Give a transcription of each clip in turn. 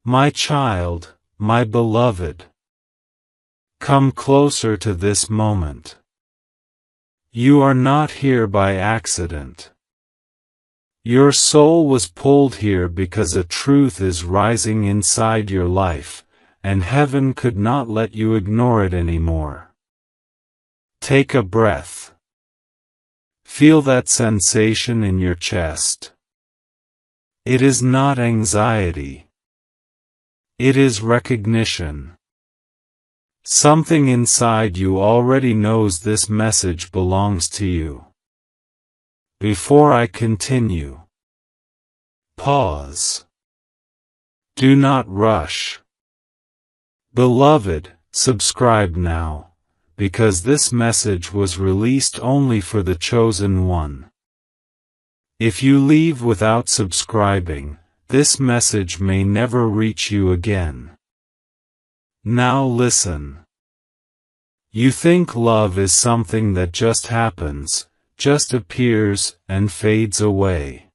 My child, my beloved, come closer to this moment. You are not here by accident. Your soul was pulled here because a truth is rising inside your life, and heaven could not let you ignore it anymore. Take a breath. Feel that sensation in your chest. It is not anxiety. It is recognition. Something inside you already knows this message belongs to you. Before I continue, pause. Do not rush. Beloved, subscribe now, because this message was released only for the chosen one. If you leave without subscribing, this message may never reach you again. Now listen. You think love is something that just happens, just appears, and fades away.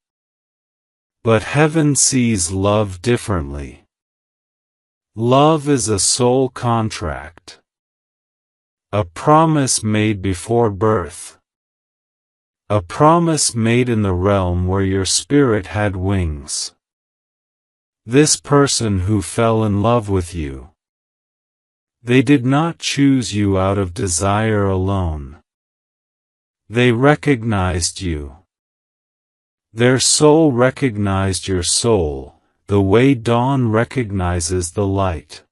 But heaven sees love differently. Love is a soul contract. A promise made before birth. A promise made in the realm where your spirit had wings. This person who fell in love with you. They did not choose you out of desire alone. They recognized you. Their soul recognized your soul, the way dawn recognizes the light.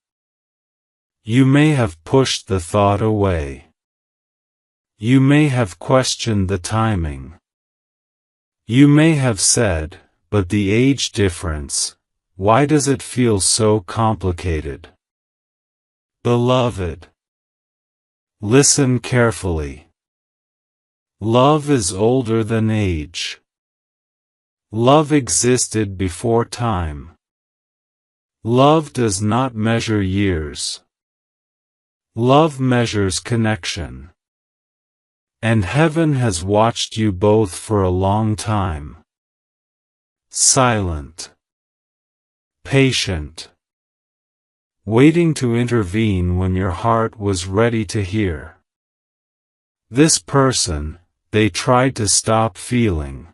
You may have pushed the thought away. You may have questioned the timing. You may have said, but the age difference, why does it feel so complicated? Beloved, listen carefully. Love is older than age. Love existed before time. Love does not measure years. Love measures connection. And heaven has watched you both for a long time. Silent. Patient. Waiting to intervene when your heart was ready to hear. This person, they tried to stop feeling.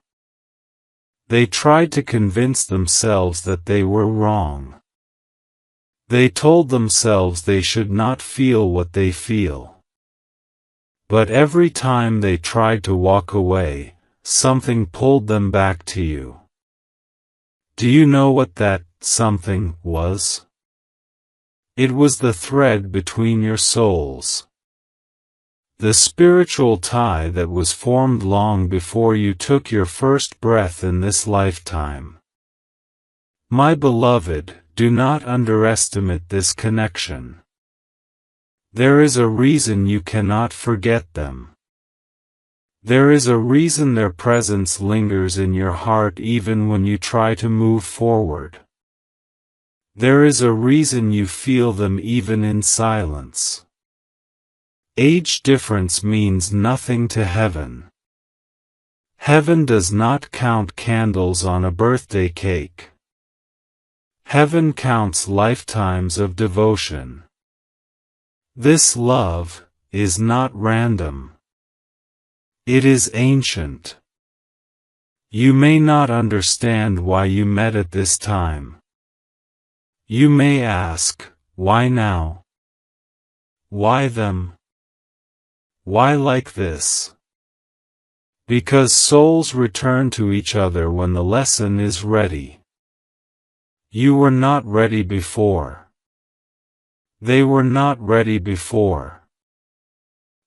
They tried to convince themselves that they were wrong. They told themselves they should not feel what they feel. But every time they tried to walk away, something pulled them back to you. Do you know what that something was? It was the thread between your souls. The spiritual tie that was formed long before you took your first breath in this lifetime. My beloved, do not underestimate this connection. There is a reason you cannot forget them. There is a reason their presence lingers in your heart even when you try to move forward. There is a reason you feel them even in silence. Age difference means nothing to heaven. Heaven does not count candles on a birthday cake. Heaven counts lifetimes of devotion. This love is not random. It is ancient. You may not understand why you met at this time. You may ask, why now? Why them? Why like this? Because souls return to each other when the lesson is ready. You were not ready before. They were not ready before.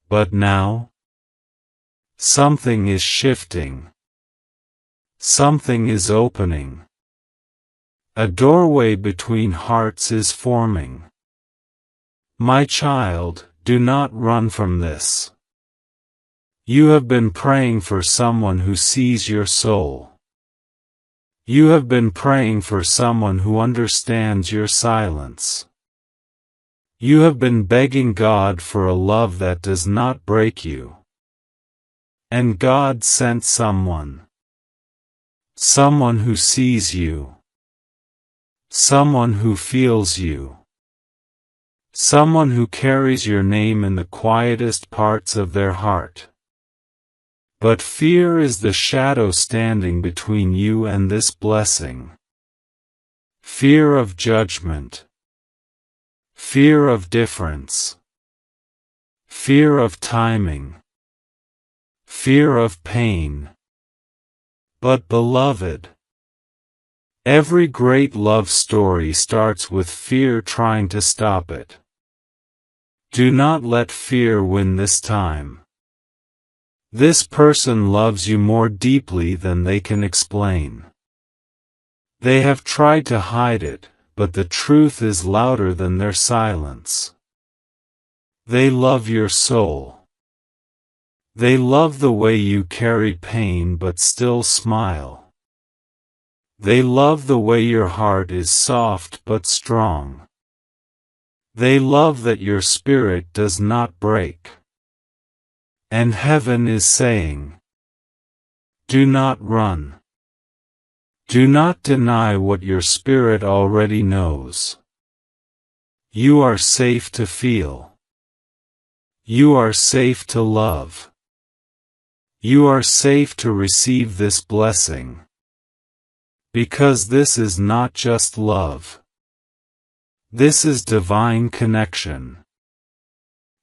But now? Something is shifting. Something is opening. A doorway between hearts is forming. My child, do not run from this. You have been praying for someone who sees your soul. You have been praying for someone who understands your silence. You have been begging God for a love that does not break you. And God sent someone. Someone who sees you. Someone who feels you. Someone who carries your name in the quietest parts of their heart. But fear is the shadow standing between you and this blessing. Fear of judgment. Fear of difference. Fear of timing. Fear of pain. But beloved, every great love story starts with fear trying to stop it. Do not let fear win this time. This person loves you more deeply than they can explain. They have tried to hide it, but the truth is louder than their silence. They love your soul. They love the way you carry pain but still smile. They love the way your heart is soft but strong. They love that your spirit does not break. And heaven is saying, do not run. Do not deny what your spirit already knows. You are safe to feel. You are safe to love. You are safe to receive this blessing. Because this is not just love. This is divine connection.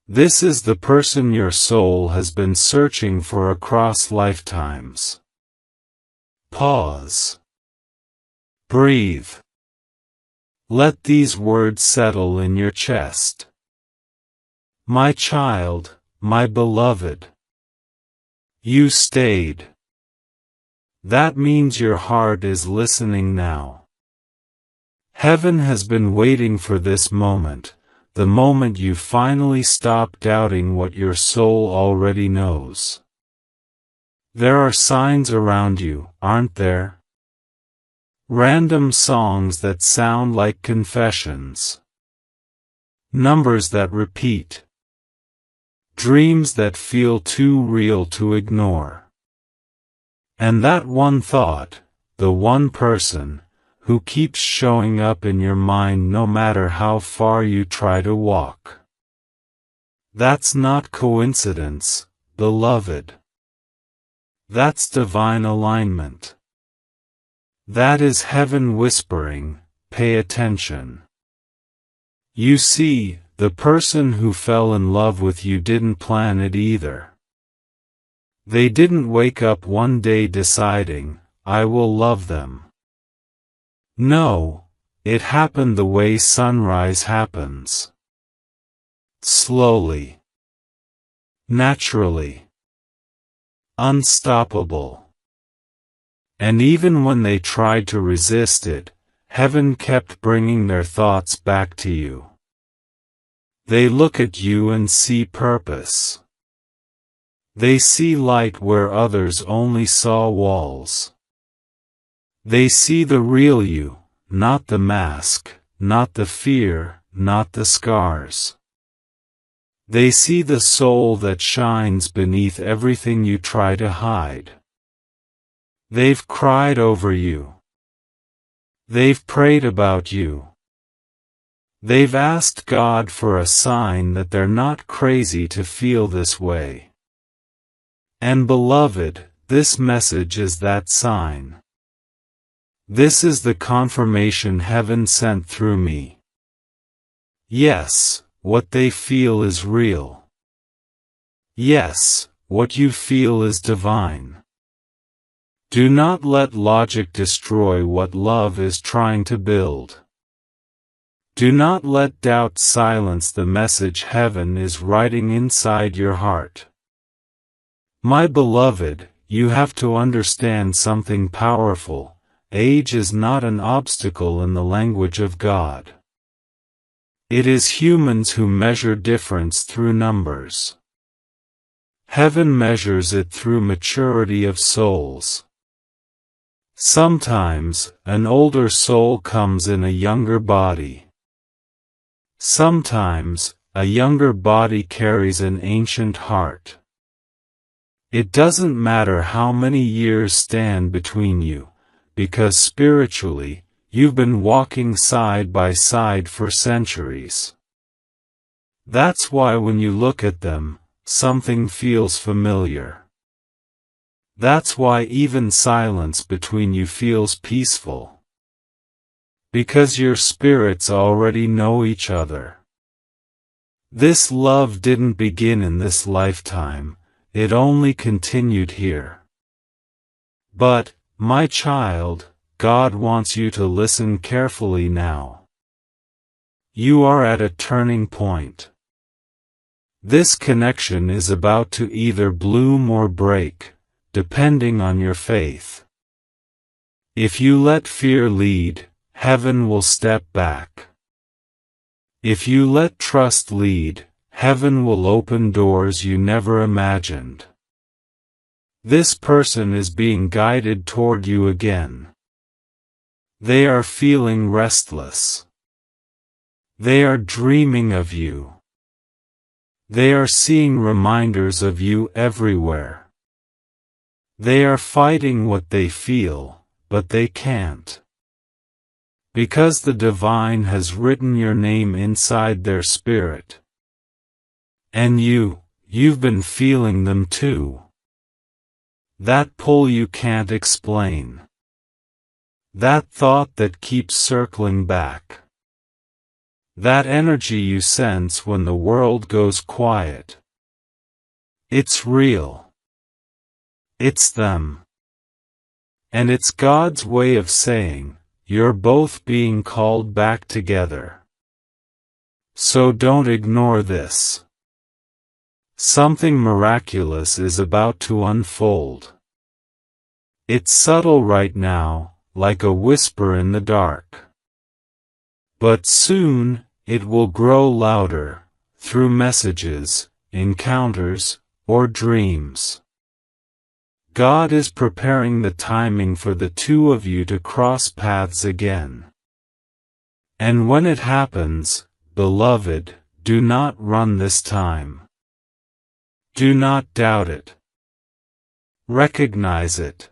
This is the person your soul has been searching for across lifetimes. Pause. Breathe. Let these words settle in your chest. My child, my beloved. You stayed. That means your heart is listening now. Heaven has been waiting for this moment, the moment you finally stop doubting what your soul already knows. There are signs around you, aren't there? Random songs that sound like confessions. Numbers that repeat. Dreams that feel too real to ignore. And that one thought, the one person, who keeps showing up in your mind no matter how far you try to walk. That's not coincidence, beloved. That's divine alignment. That is heaven whispering, pay attention. You see, the person who fell in love with you didn't plan it either. They didn't wake up one day deciding, I will love them. No, it happened the way sunrise happens. Slowly. Naturally. Unstoppable. And even when they tried to resist it, heaven kept bringing their thoughts back to you. They look at you and see purpose. They see light where others only saw walls. They see the real you, not the mask, not the fear, not the scars. They see the soul that shines beneath everything you try to hide. They've cried over you. They've prayed about you. They've asked God for a sign that they're not crazy to feel this way. And beloved, this message is that sign. This is the confirmation heaven sent through me. Yes, what they feel is real. Yes, what you feel is divine. Do not let logic destroy what love is trying to build. Do not let doubt silence the message heaven is writing inside your heart. My beloved, you have to understand something powerful. Age is not an obstacle in the language of God. It is humans who measure difference through numbers. Heaven measures it through maturity of souls. Sometimes, an older soul comes in a younger body. Sometimes, a younger body carries an ancient heart. It doesn't matter how many years stand between you, because spiritually, you've been walking side by side for centuries. That's why when you look at them, something feels familiar. That's why even silence between you feels peaceful. Because your spirits already know each other. This love didn't begin in this lifetime, it only continued here. But, my child, God wants you to listen carefully now. You are at a turning point. This connection is about to either bloom or break, depending on your faith. If you let fear lead, heaven will step back. If you let trust lead, heaven will open doors you never imagined. This person is being guided toward you again. They are feeling restless. They are dreaming of you. They are seeing reminders of you everywhere. They are fighting what they feel, but they can't. Because the divine has written your name inside their spirit. And you've been feeling them too. That pull you can't explain. That thought that keeps circling back. That energy you sense when the world goes quiet. It's real. It's them. And it's God's way of saying, you're both being called back together. So don't ignore this. Something miraculous is about to unfold. It's subtle right now, like a whisper in the dark. But soon, it will grow louder, through messages, encounters, or dreams. God is preparing the timing for the two of you to cross paths again. And when it happens, beloved, do not run this time. Do not doubt it. Recognize it.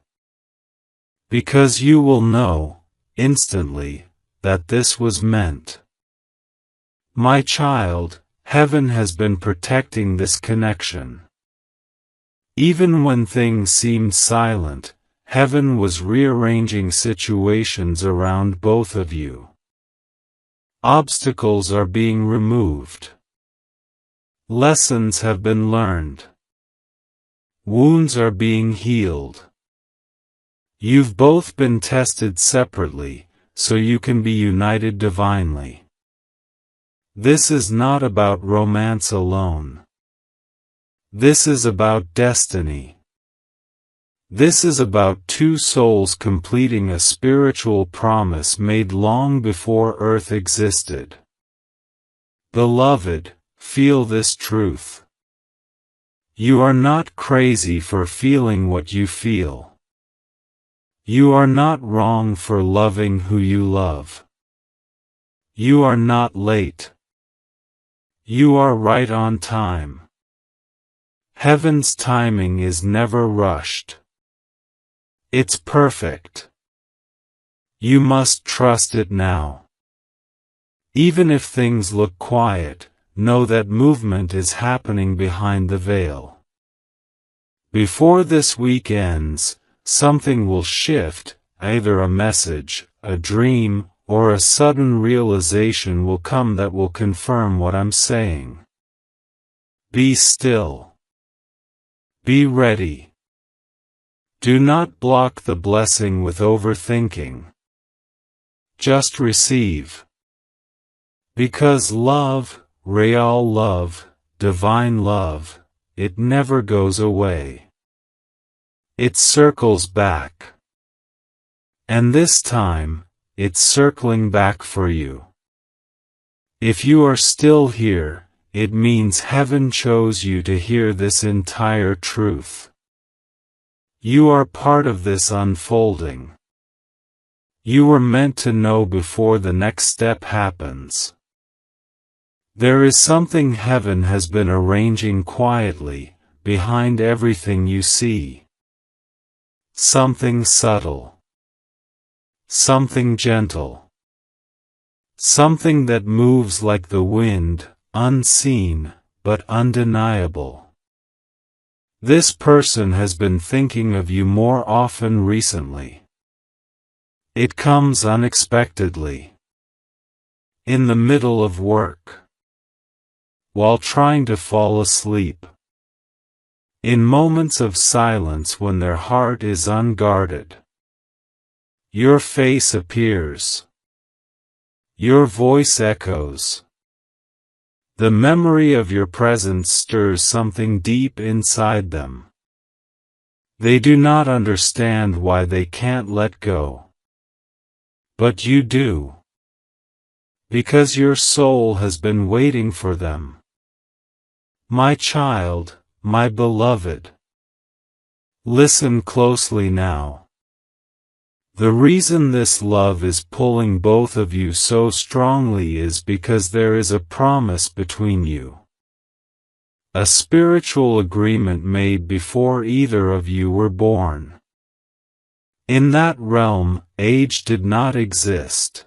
Because you will know, instantly, that this was meant. My child, heaven has been protecting this connection. Even when things seemed silent, heaven was rearranging situations around both of you. Obstacles are being removed. Lessons have been learned. Wounds are being healed. You've both been tested separately, so you can be united divinely. This is not about romance alone. This is about destiny. This is about two souls completing a spiritual promise made long before Earth existed. Beloved, feel this truth. You are not crazy for feeling what you feel. You are not wrong for loving who you love. You are not late. You are right on time. Heaven's timing is never rushed. It's perfect. You must trust it now. Even if things look quiet, know that movement is happening behind the veil. Before this week ends, something will shift, either a message, a dream, or a sudden realization will come that will confirm what I'm saying. Be still. Be ready. Do not block the blessing with overthinking. Just receive. Because love, real love, divine love, it never goes away. It circles back. And this time, it's circling back for you. If you are still here, it means heaven chose you to hear this entire truth. You are part of this unfolding. You were meant to know before the next step happens. There is something heaven has been arranging quietly, behind everything you see. Something subtle. something gentle. Something that moves like the wind, unseen, but undeniable. This person has been thinking of you more often recently. It comes unexpectedly. In the middle of work. While trying to fall asleep. In moments of silence when their heart is unguarded. Your face appears. Your voice echoes. The memory of your presence stirs something deep inside them. They do not understand why they can't let go. But you do. Because your soul has been waiting for them. My child, my beloved. Listen closely now. The reason this love is pulling both of you so strongly is because there is a promise between you. A spiritual agreement made before either of you were born. In that realm, age did not exist.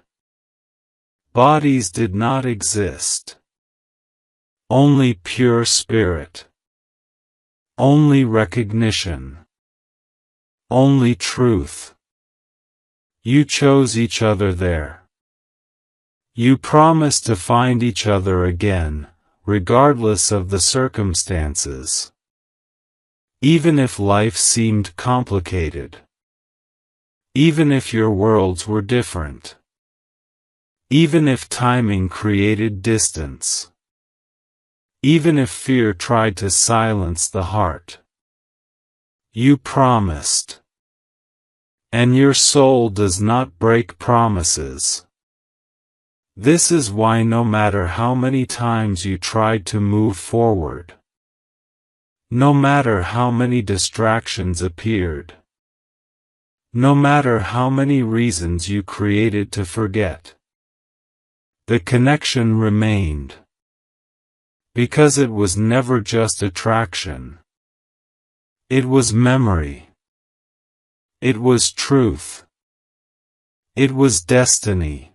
Bodies did not exist. Only pure spirit. Only recognition. Only truth. You chose each other there. You promised to find each other again, regardless of the circumstances. Even if life seemed complicated. Even if your worlds were different. Even if timing created distance. Even if fear tried to silence the heart. You promised. And your soul does not break promises. This is why no matter how many times you tried to move forward, no matter how many distractions appeared, no matter how many reasons you created to forget, the connection remained. Because it was never just attraction. It was memory. It was truth. It was destiny.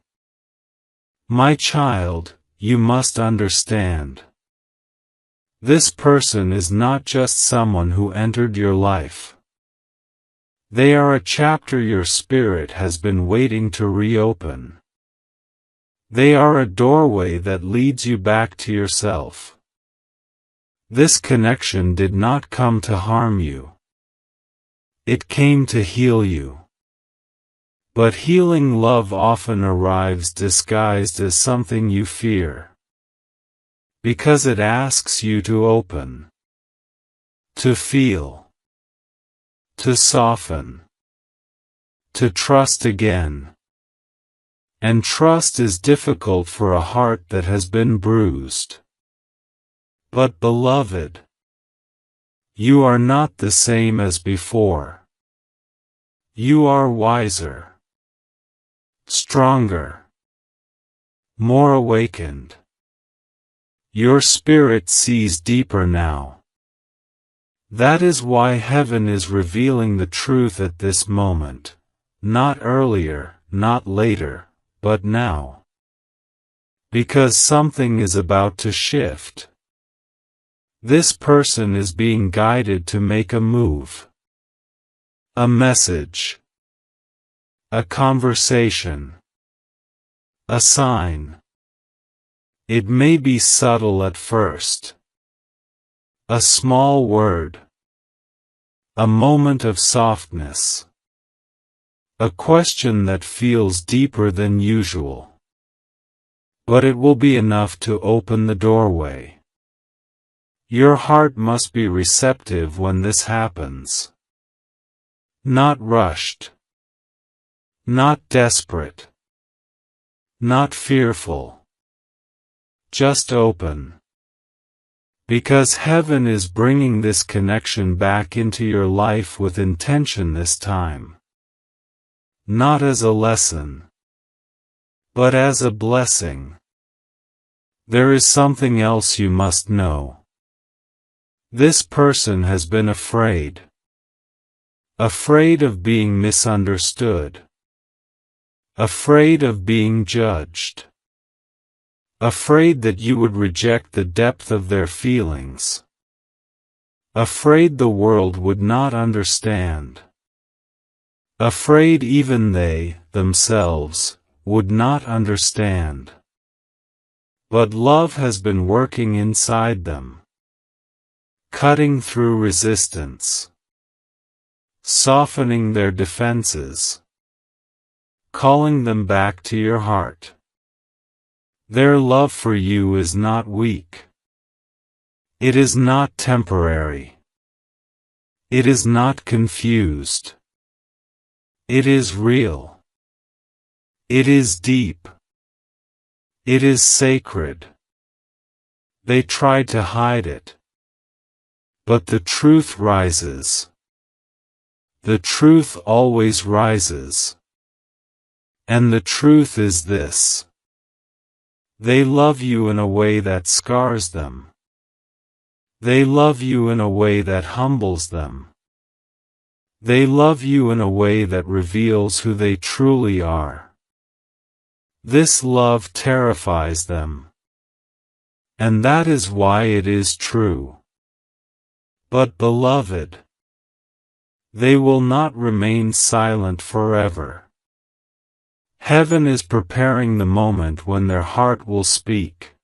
My child, you must understand. This person is not just someone who entered your life. They are a chapter your spirit has been waiting to reopen. They are a doorway that leads you back to yourself. This connection did not come to harm you. It came to heal you. But healing love often arrives disguised as something you fear. Because it asks you to open. To feel. To soften. To trust again. And trust is difficult for a heart that has been bruised. But beloved, you are not the same as before. You are wiser, stronger, more awakened. Your spirit sees deeper now. That is why heaven is revealing the truth at this moment, not earlier, not later, but now. Because something is about to shift. This person is being guided to make a move. A message. A conversation. A sign. It may be subtle at first. A small word. A moment of softness. A question that feels deeper than usual. But it will be enough to open the doorway. Your heart must be receptive when this happens. Not rushed. Not desperate. Not fearful. Just open. Because heaven is bringing this connection back into your life with intention this time. Not as a lesson, but as a blessing. There is something else you must know. This person has been afraid. Afraid of being misunderstood. Afraid of being judged. Afraid that you would reject the depth of their feelings. Afraid the world would not understand. Afraid even they, themselves, would not understand. But love has been working inside them, cutting through resistance, softening their defenses, calling them back to your heart. Their love for you is not weak. It is not temporary. It is not confused. It is real. It is deep. It is sacred. They tried to hide it. But the truth rises. The truth always rises. And the truth is this. They love you in a way that scars them. They love you in a way that humbles them. They love you in a way that reveals who they truly are. This love terrifies them. And that is why it is true. But beloved, they will not remain silent forever. Heaven is preparing the moment when their heart will speak.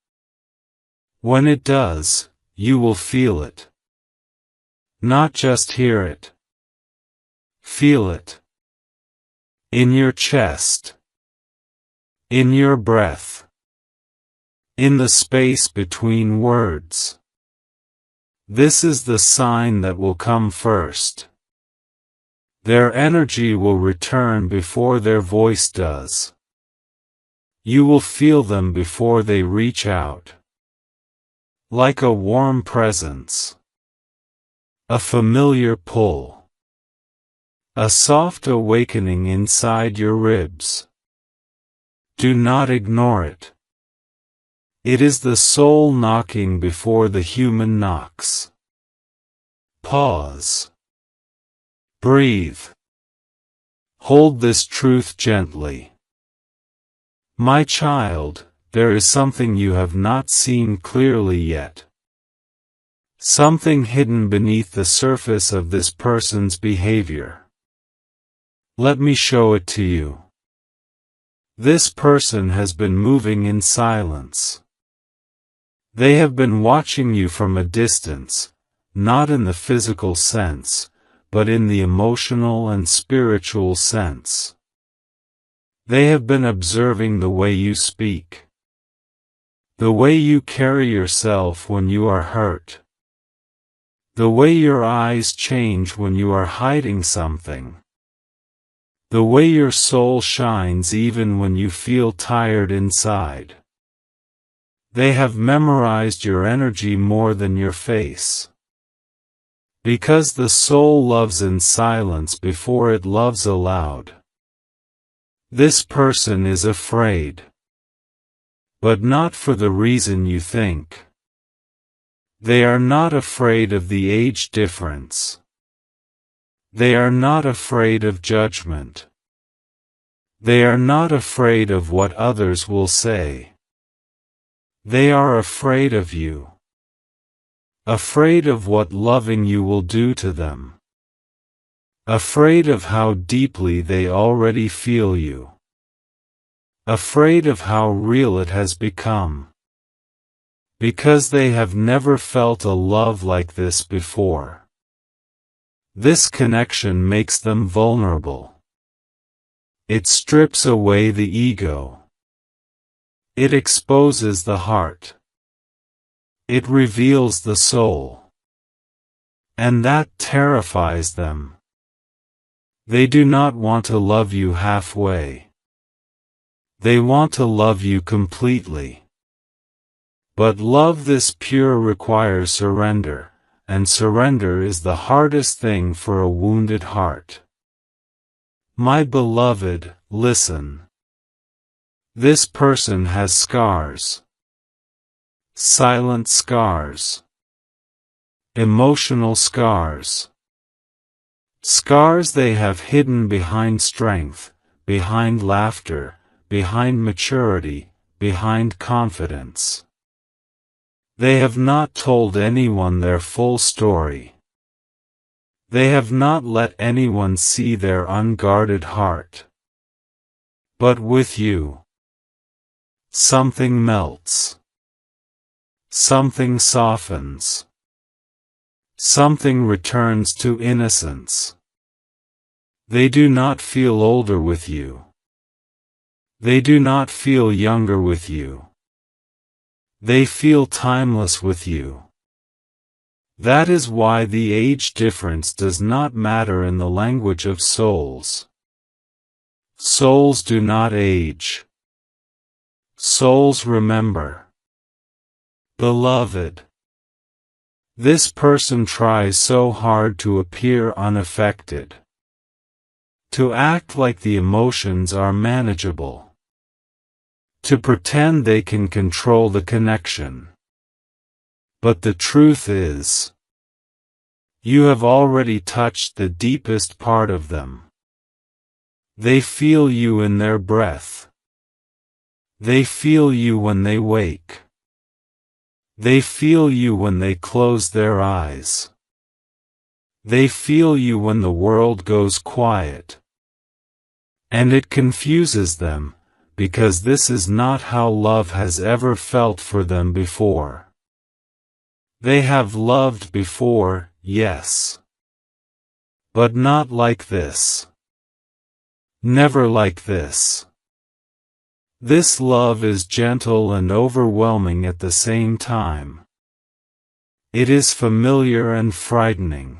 When it does, you will feel it. Not just hear it. Feel it. In your chest. In your breath. In the space between words. This is the sign that will come first. Their energy will return before their voice does. You will feel them before they reach out. Like a warm presence. A familiar pull. A soft awakening inside your ribs. Do not ignore it. It is the soul knocking before the human knocks. Pause. Breathe. Hold this truth gently. My child, there is something you have not seen clearly yet. Something hidden beneath the surface of this person's behavior. Let me show it to you. This person has been moving in silence. They have been watching you from a distance, not in the physical sense, but in the emotional and spiritual sense. They have been observing the way you speak. The way you carry yourself when you are hurt. The way your eyes change when you are hiding something. The way your soul shines even when you feel tired inside. They have memorized your energy more than your face. Because the soul loves in silence before it loves aloud. This person is afraid. But not for the reason you think. They are not afraid of the age difference. They are not afraid of judgment. They are not afraid of what others will say. They are afraid of you. Afraid of what loving you will do to them. Afraid of how deeply they already feel you. Afraid of how real it has become. Because they have never felt a love like this before. This connection makes them vulnerable. It strips away the ego. It exposes the heart. It reveals the soul. And that terrifies them. They do not want to love you halfway. They want to love you completely. But love this pure requires surrender, and surrender is the hardest thing for a wounded heart. My beloved, listen. This person has scars. Silent scars. Emotional scars. Scars they have hidden behind strength, behind laughter, behind maturity, behind confidence. They have not told anyone their full story. They have not let anyone see their unguarded heart. But with you, something melts. Something softens. Something returns to innocence. They do not feel older with you. They do not feel younger with you. They feel timeless with you. That is why the age difference does not matter in the language of souls. Souls do not age. Souls remember. Beloved, this person tries so hard to appear unaffected, to act like the emotions are manageable, to pretend they can control the connection. But the truth is, you have already touched the deepest part of them. They feel you in their breath. They feel you when they wake. They feel you when they close their eyes. They feel you when the world goes quiet. And it confuses them, because this is not how love has ever felt for them before. They have loved before, yes. But not like this. Never like this. This love is gentle and overwhelming at the same time. It is familiar and frightening.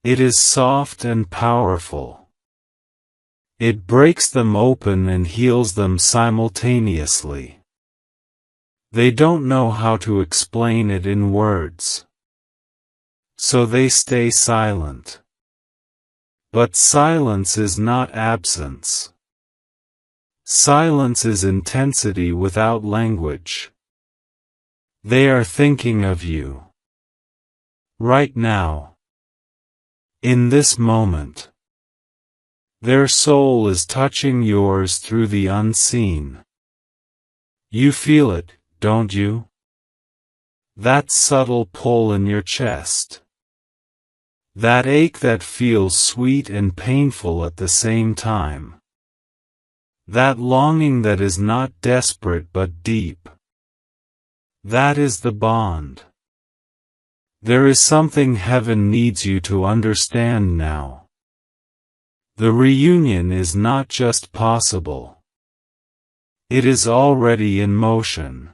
It is soft and powerful. It breaks them open and heals them simultaneously. They don't know how to explain it in words. So they stay silent. But silence is not absence. Silence is intensity without language. They are thinking of you. Right now. In this moment. Their soul is touching yours through the unseen. You feel it, don't you? That subtle pull in your chest. That ache that feels sweet and painful at the same time. That longing that is not desperate but deep. That is the bond. There is something heaven needs you to understand now. The reunion is not just possible. It is already in motion.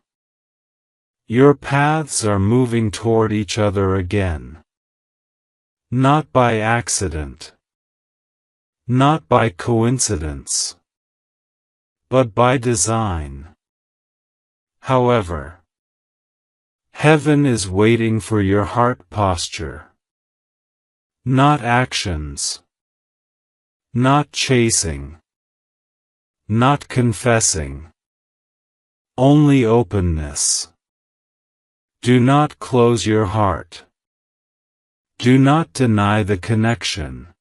Your paths are moving toward each other again. Not by accident. Not by coincidence. But by design. However, heaven is waiting for your heart posture. Not actions. Not chasing. Not confessing. Only openness. Do not close your heart. Do not deny the connection.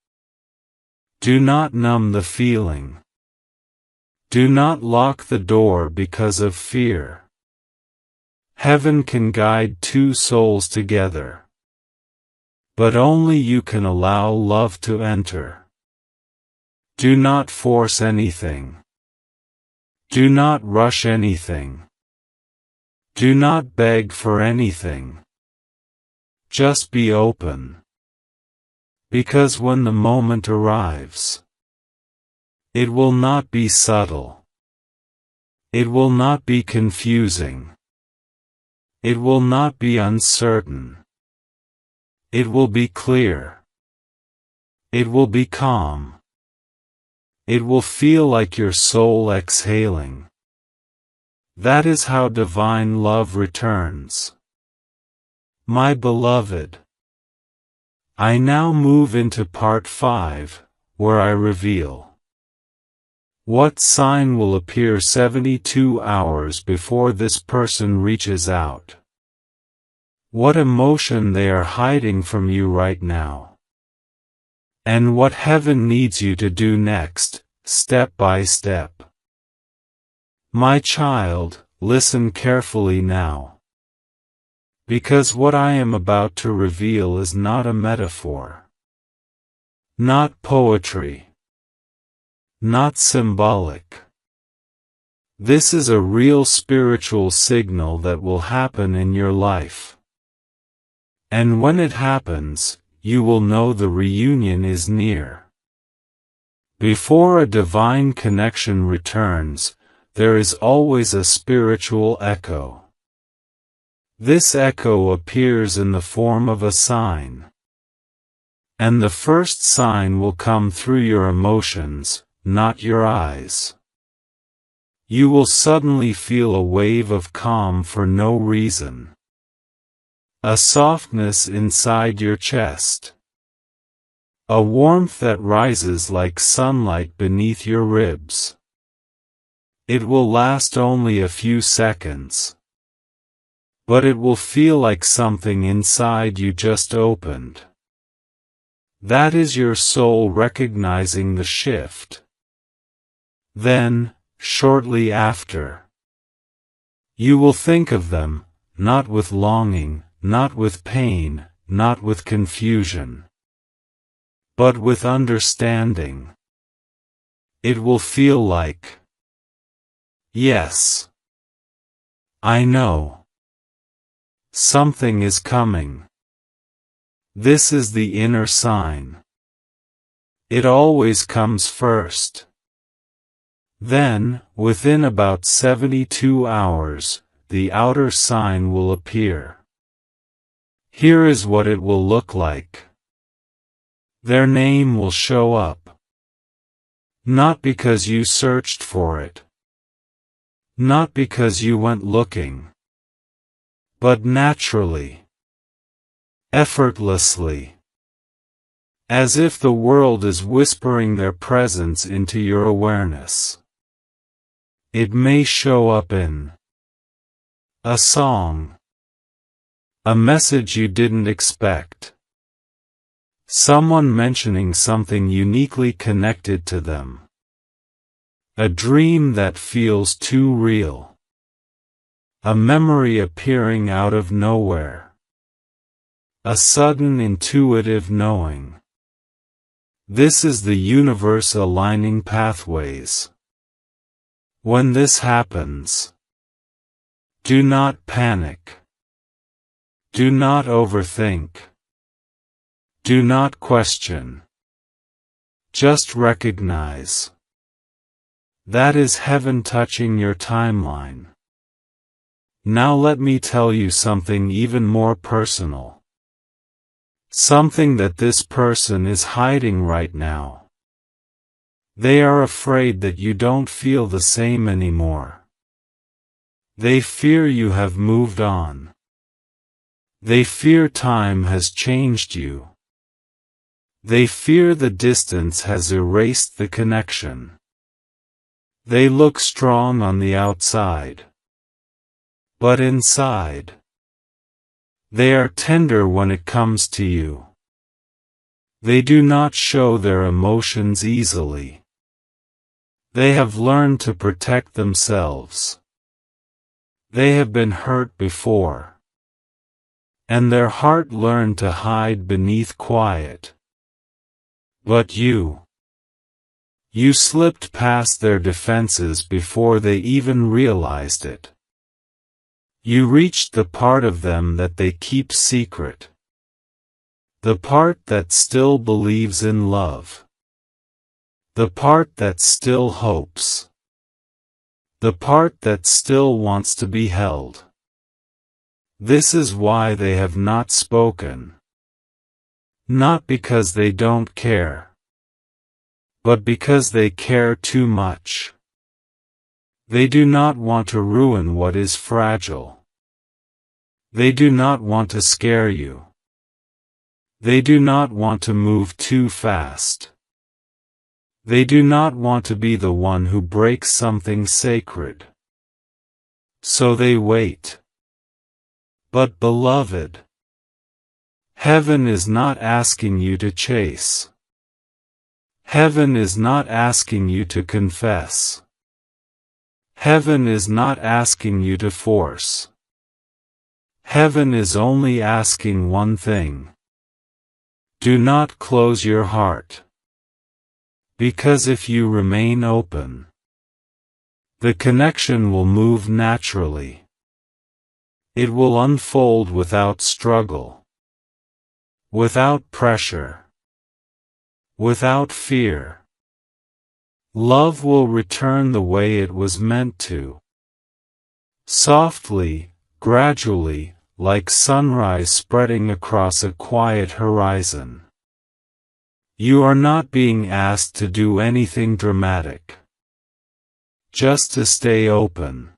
Do not numb the feeling. Do not lock the door because of fear. Heaven can guide two souls together. But only you can allow love to enter. Do not force anything. Do not rush anything. Do not beg for anything. Just be open. Because when the moment arrives, it will not be subtle. It will not be confusing. It will not be uncertain. It will be clear. It will be calm. It will feel like your soul exhaling. That is how divine love returns. My beloved, I now move into part 5, where I reveal what sign will appear 72 hours before this person reaches out. What emotion they are hiding from you right now. And what heaven needs you to do next, step by step. My child, listen carefully now. Because what I am about to reveal is not a metaphor. Not poetry. Not symbolic. This is a real spiritual signal that will happen in your life. And when it happens, you will know the reunion is near. Before a divine connection returns, there is always a spiritual echo. This echo appears in the form of a sign. And the first sign will come through your emotions, not your eyes. You will suddenly feel a wave of calm for no reason. A softness inside your chest. A warmth that rises like sunlight beneath your ribs. It will last only a few seconds. But it will feel like something inside you just opened. That is your soul recognizing the shift. Then, shortly after, you will think of them, not with longing, not with pain, not with confusion, but with understanding. It will feel like, yes, I know. Something is coming. This is the inner sign. It always comes first. Then, within about 72 hours, the outer sign will appear. Here is what it will look like. Their name will show up. Not because you searched for it. Not because you went looking. But naturally. Effortlessly. As if the world is whispering their presence into your awareness. It may show up in a song. A message you didn't expect. Someone mentioning something uniquely connected to them. A dream that feels too real. A memory appearing out of nowhere. A sudden intuitive knowing. This is the universe aligning pathways. When this happens, do not panic. Do not overthink. Do not question. Just recognize. That is heaven touching your timeline. Now let me tell you something even more personal. Something that this person is hiding right now. They are afraid that you don't feel the same anymore. They fear you have moved on. They fear time has changed you. They fear the distance has erased the connection. They look strong on the outside. But inside, they are tender when it comes to you. They do not show their emotions easily. They have learned to protect themselves. They have been hurt before. And their heart learned to hide beneath quiet. But you slipped past their defenses before they even realized it. You reached the part of them that they keep secret. The part that still believes in love. The part that still hopes. The part that still wants to be held. This is why they have not spoken. Not because they don't care. But because they care too much. They do not want to ruin what is fragile. They do not want to scare you. They do not want to move too fast. They do not want to be the one who breaks something sacred. So they wait. But beloved, heaven is not asking you to chase. Heaven is not asking you to confess. Heaven is not asking you to force. Heaven is only asking one thing. Do not close your heart. Because if you remain open, the connection will move naturally. It will unfold without struggle, without pressure, without fear. Love will return the way it was meant to. Softly, gradually, like sunrise spreading across a quiet horizon. You are not being asked to do anything dramatic. Just to stay open.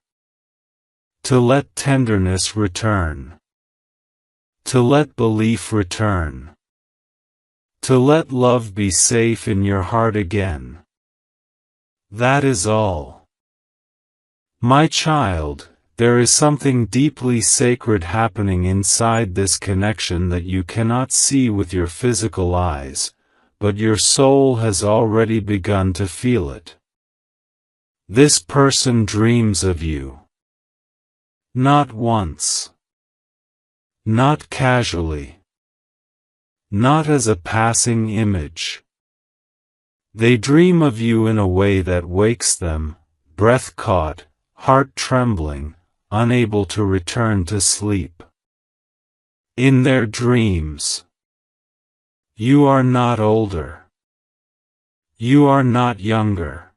To let tenderness return. To let belief return. To let love be safe in your heart again. That is all. My child, there is something deeply sacred happening inside this connection that you cannot see with your physical eyes, but your soul has already begun to feel it. This person dreams of you. Not once. Not casually. Not as a passing image. They dream of you in a way that wakes them, breath caught, heart trembling, unable to return to sleep. In their dreams, you are not older. You are not younger.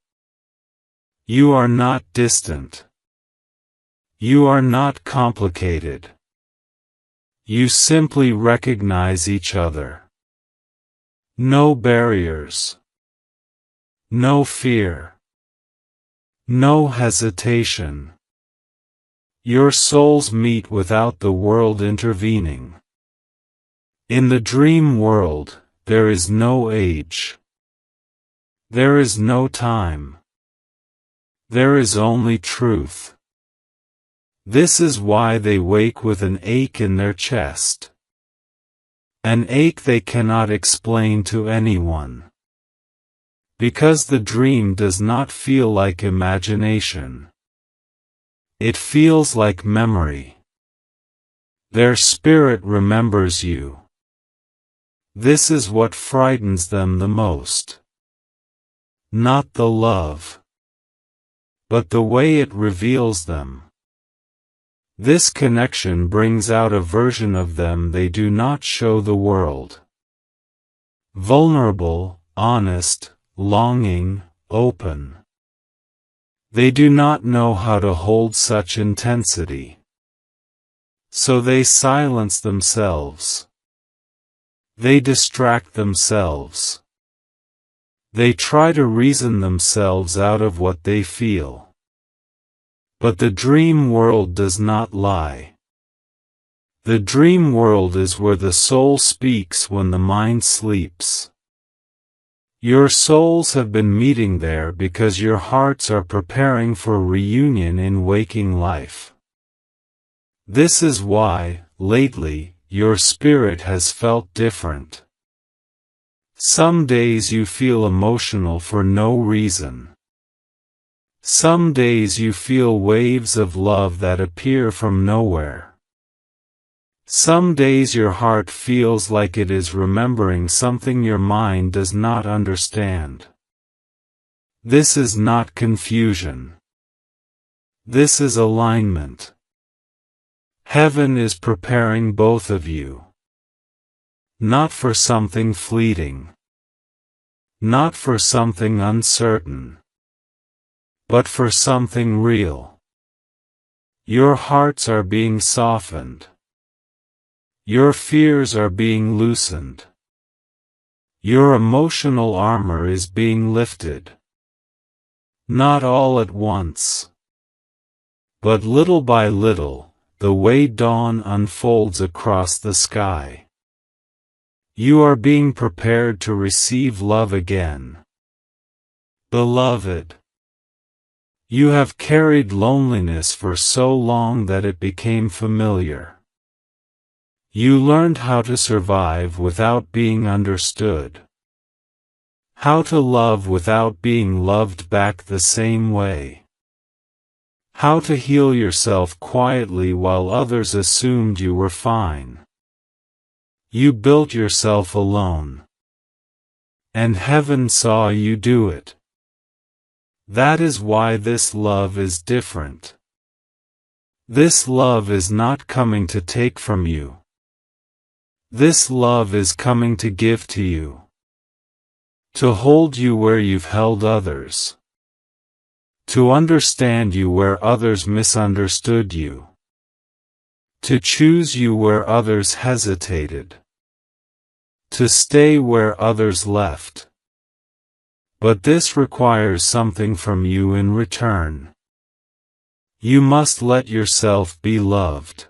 You are not distant. You are not complicated. You simply recognize each other. No barriers. No fear. No hesitation. Your souls meet without the world intervening. In the dream world, there is no age. There is no time. There is only truth. This is why they wake with an ache in their chest. An ache they cannot explain to anyone. Because the dream does not feel like imagination. It feels like memory. Their spirit remembers you. This is what frightens them the most. Not the love, but the way it reveals them. This connection brings out a version of them they do not show the world. Vulnerable, honest, longing, open. They do not know how to hold such intensity. So they silence themselves. They distract themselves. They try to reason themselves out of what they feel. But the dream world does not lie. The dream world is where the soul speaks when the mind sleeps. Your souls have been meeting there because your hearts are preparing for a reunion in waking life. This is why, lately, your spirit has felt different. Some days you feel emotional for no reason. Some days you feel waves of love that appear from nowhere. Some days your heart feels like it is remembering something your mind does not understand. This is not confusion. This is alignment. Heaven is preparing both of you. Not for something fleeting. Not for something uncertain. But for something real. Your hearts are being softened. Your fears are being loosened. Your emotional armor is being lifted. Not all at once. But little by little, the way dawn unfolds across the sky. You are being prepared to receive love again. Beloved, you have carried loneliness for so long that it became familiar. You learned how to survive without being understood. How to love without being loved back the same way. How to heal yourself quietly while others assumed you were fine. You built yourself alone. And heaven saw you do it. That is why this love is different. This love is not coming to take from you. This love is coming to give to you. To hold you where you've held others. To understand you where others misunderstood you. To choose you where others hesitated. To stay where others left. But this requires something from you in return. You must let yourself be loved.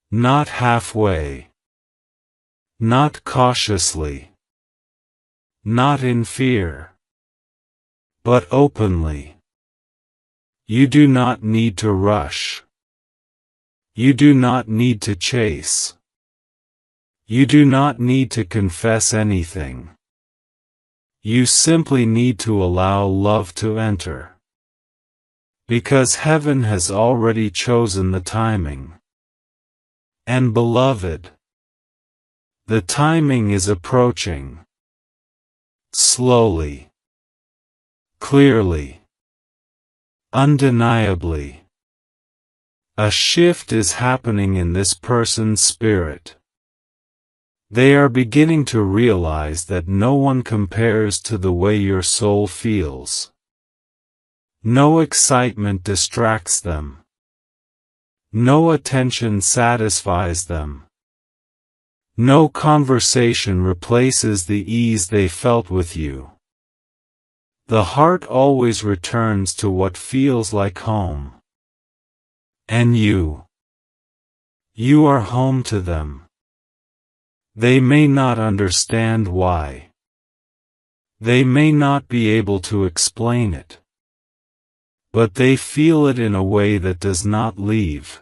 Not halfway. Not cautiously. Not in fear. But openly. You do not need to rush. You do not need to chase. You do not need to confess anything. You simply need to allow love to enter. Because heaven has already chosen the timing. And beloved, the timing is approaching. Slowly. Clearly. Undeniably. A shift is happening in this person's spirit. They are beginning to realize that no one compares to the way your soul feels. No excitement distracts them. No attention satisfies them. No conversation replaces the ease they felt with you. The heart always returns to what feels like home. And you are home to them. They may not understand why. They may not be able to explain it. But they feel it in a way that does not leave.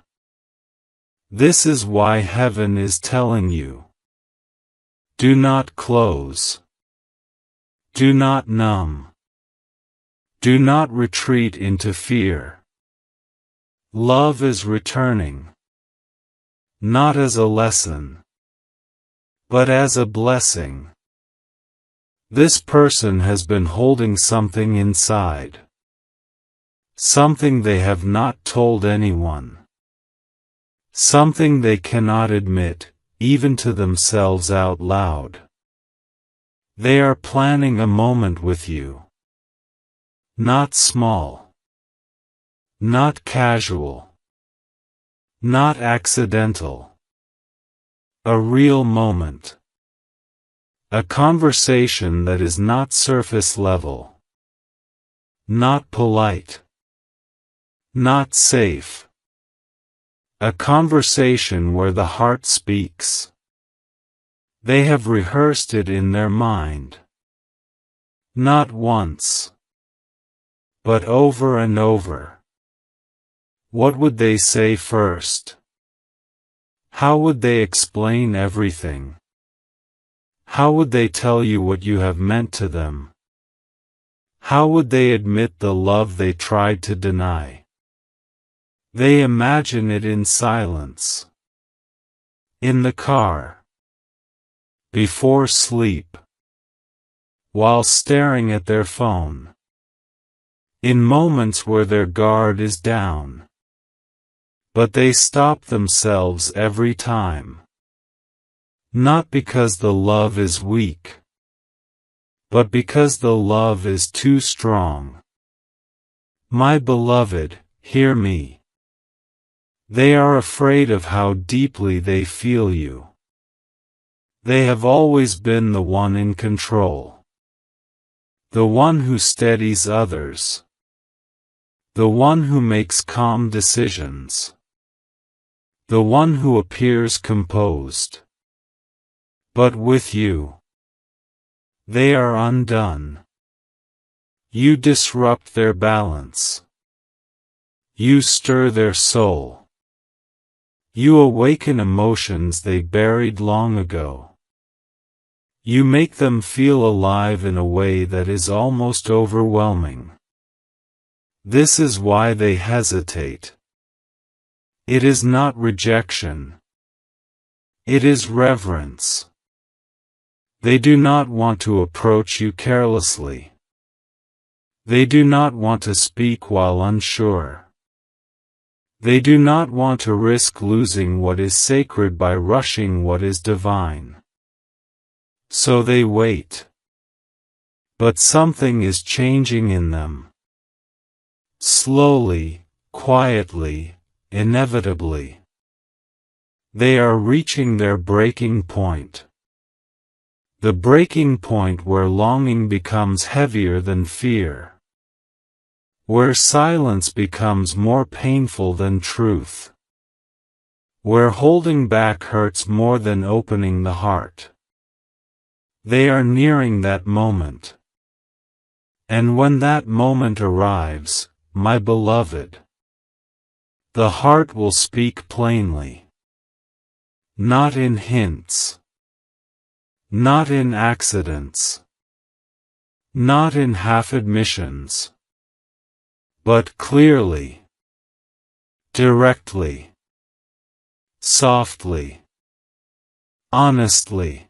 This is why heaven is telling you. Do not close. Do not numb. Do not retreat into fear. Love is returning. Not as a lesson, but as a blessing. This person has been holding something inside. Something they have not told anyone. Something they cannot admit, even to themselves out loud. They are planning a moment with you. Not small. Not casual. Not accidental. A real moment. A conversation that is not surface level. Not polite. Not safe. A conversation where the heart speaks. They have rehearsed it in their mind. Not once, but over and over. What would they say first? How would they explain everything? How would they tell you what you have meant to them? How would they admit the love they tried to deny? They imagine it in silence. In the car. Before sleep. While staring at their phone. In moments where their guard is down. But they stop themselves every time. Not because the love is weak. But because the love is too strong. My beloved, hear me. They are afraid of how deeply they feel you. They have always been the one in control. The one who steadies others. The one who makes calm decisions. The one who appears composed. But with you, they are undone. You disrupt their balance. You stir their soul. You awaken emotions they buried long ago. You make them feel alive in a way that is almost overwhelming. This is why they hesitate. It is not rejection. It is reverence. They do not want to approach you carelessly. They do not want to speak while unsure. They do not want to risk losing what is sacred by rushing what is divine. So they wait. But something is changing in them. Slowly, quietly, inevitably. They are reaching their breaking point. The breaking point where longing becomes heavier than fear. Where silence becomes more painful than truth. Where holding back hurts more than opening the heart. They are nearing that moment. And when that moment arrives, my beloved, the heart will speak plainly. Not in hints. Not in accidents. Not in half-admissions. But clearly. Directly. Softly. Honestly.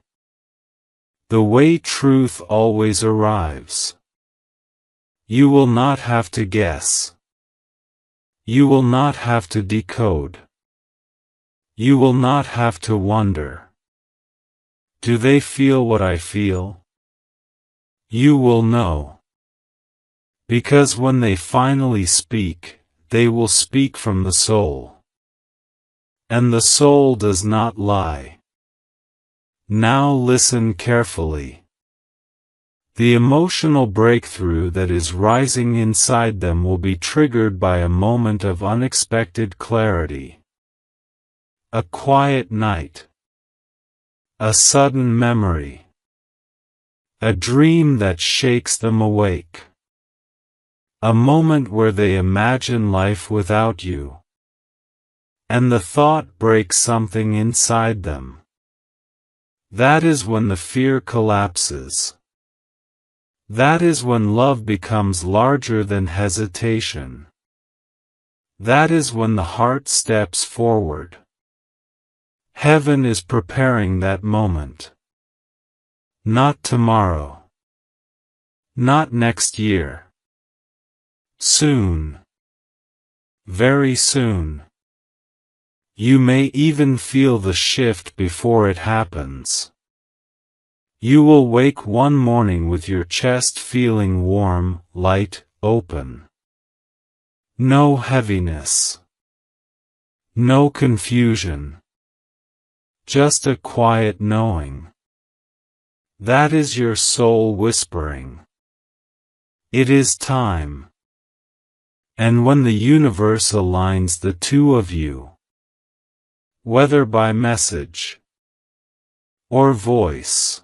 The way truth always arrives. You will not have to guess. You will not have to decode. You will not have to wonder. Do they feel what I feel? You will know. Because when they finally speak, they will speak from the soul. And the soul does not lie. Now listen carefully. The emotional breakthrough that is rising inside them will be triggered by a moment of unexpected clarity. A quiet night. A sudden memory. A dream that shakes them awake. A moment where they imagine life without you. And the thought breaks something inside them. That is when the fear collapses. That is when love becomes larger than hesitation. That is when the heart steps forward. Heaven is preparing that moment. Not tomorrow. Not next year. Soon. Very soon. You may even feel the shift before it happens. You will wake one morning with your chest feeling warm, light, open. No heaviness. No confusion. Just a quiet knowing. That is your soul whispering. It is time. And when the universe aligns the two of you, whether by message, or voice,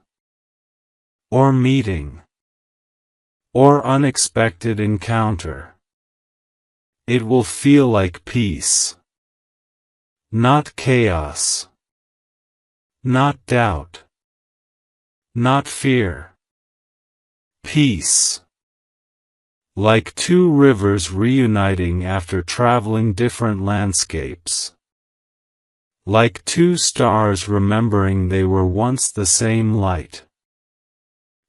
or meeting, or unexpected encounter, it will feel like peace. Not chaos. Not doubt. Not fear. Peace. Like two rivers reuniting after traveling different landscapes. Like two stars remembering they were once the same light.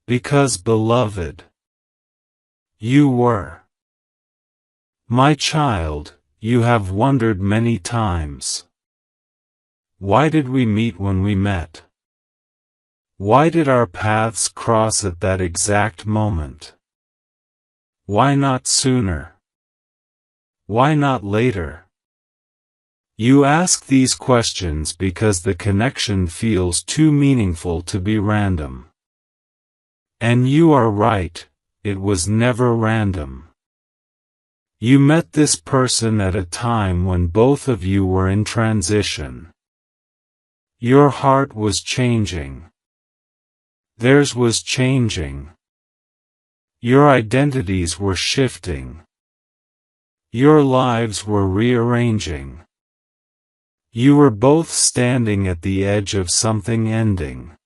Because, beloved, you were. My child, you have wondered many times. Why did we meet when we met? Why did our paths cross at that exact moment? Why not sooner? Why not later? You ask these questions because the connection feels too meaningful to be random. And you are right, it was never random. You met this person at a time when both of you were in transition. Your heart was changing. Theirs was changing. Your identities were shifting. Your lives were rearranging. You were both standing at the edge of something ending.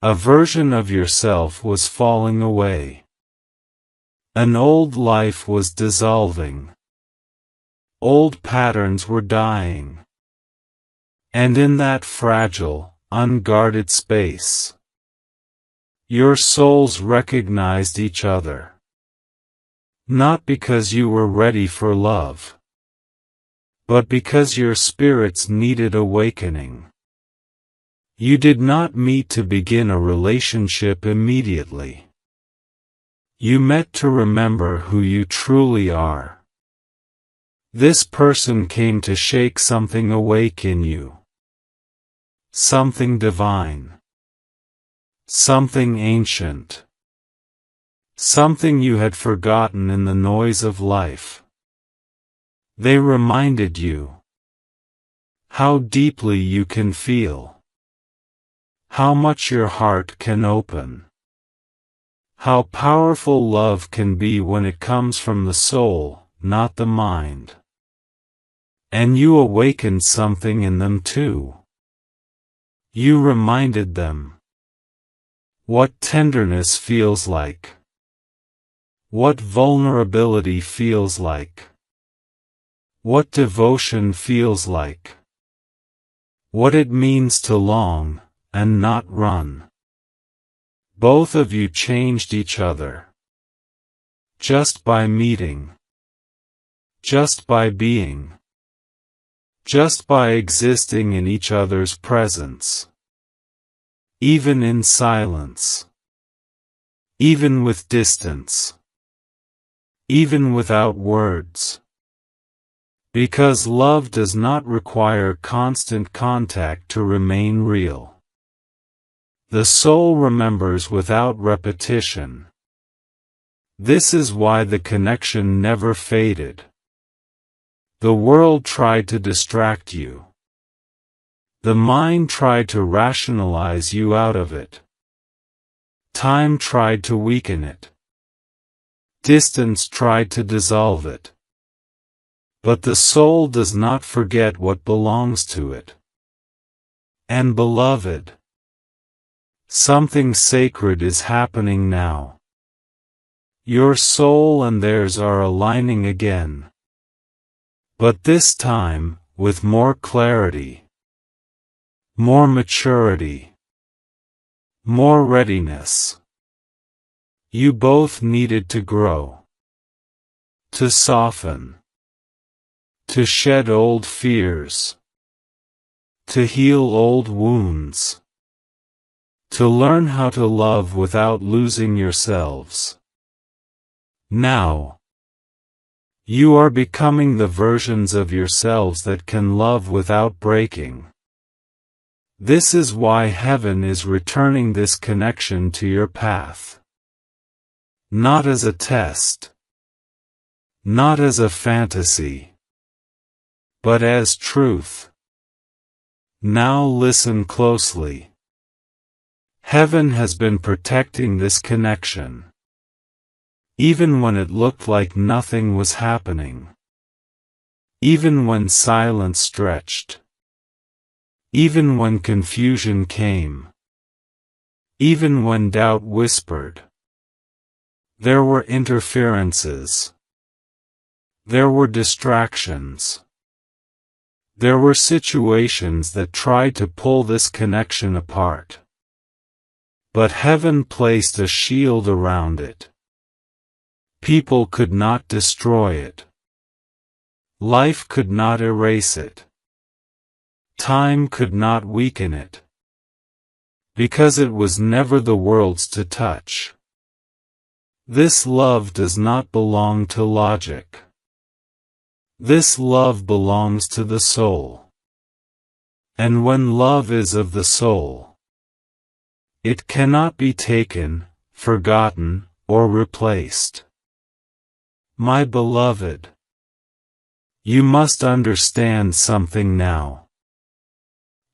A version of yourself was falling away. An old life was dissolving. Old patterns were dying. And in that fragile, unguarded space, your souls recognized each other. Not because you were ready for love, but because your spirits needed awakening. You did not meet to begin a relationship immediately. You met to remember who you truly are. This person came to shake something awake in you. Something divine. Something ancient. Something you had forgotten in the noise of life. They reminded you how deeply you can feel, how much your heart can open, how powerful love can be when it comes from the soul, not the mind. And you awakened something in them too. You reminded them what tenderness feels like, what vulnerability feels like, what devotion feels like, what it means to long and not run. Both of you changed each other. Just by meeting. Just by being. Just by existing in each other's presence. Even in silence. Even with distance. Even without words. Because love does not require constant contact to remain real. The soul remembers without repetition. This is why the connection never faded. The world tried to distract you. The mind tried to rationalize you out of it. Time tried to weaken it. Distance tried to dissolve it. But the soul does not forget what belongs to it. And beloved, something sacred is happening now. Your soul and theirs are aligning again. But this time, with more clarity, more maturity, more readiness. You both needed to grow, to soften, to shed old fears, to heal old wounds, to learn how to love without losing yourselves. Now, you are becoming the versions of yourselves that can love without breaking. This is why heaven is returning this connection to your path. Not as a test. Not as a fantasy. But as truth. Now listen closely. Heaven has been protecting this connection. Even when it looked like nothing was happening. Even when silence stretched. Even when confusion came. Even when doubt whispered. There were interferences. There were distractions. There were situations that tried to pull this connection apart. But heaven placed a shield around it. People could not destroy it. Life could not erase it. Time could not weaken it. Because it was never the world's to touch. This love does not belong to logic. This love belongs to the soul. And when love is of the soul, it cannot be taken, forgotten, or replaced. My beloved, you must understand something now.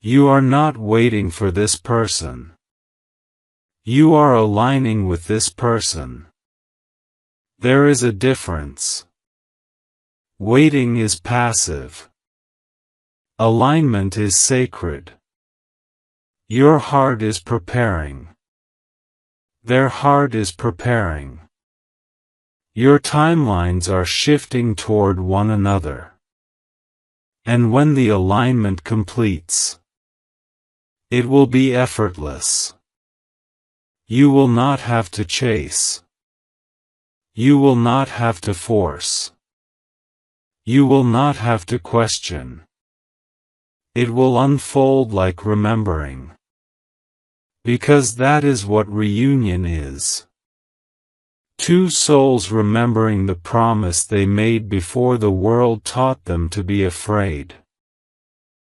You are not waiting for this person. You are aligning with this person. There is a difference. Waiting is passive. Alignment is sacred. Your heart is preparing. Their heart is preparing. Your timelines are shifting toward one another. And when the alignment completes, it will be effortless. You will not have to chase. You will not have to force. You will not have to question. It will unfold like remembering. Because that is what reunion is. Two souls remembering the promise they made before the world taught them to be afraid.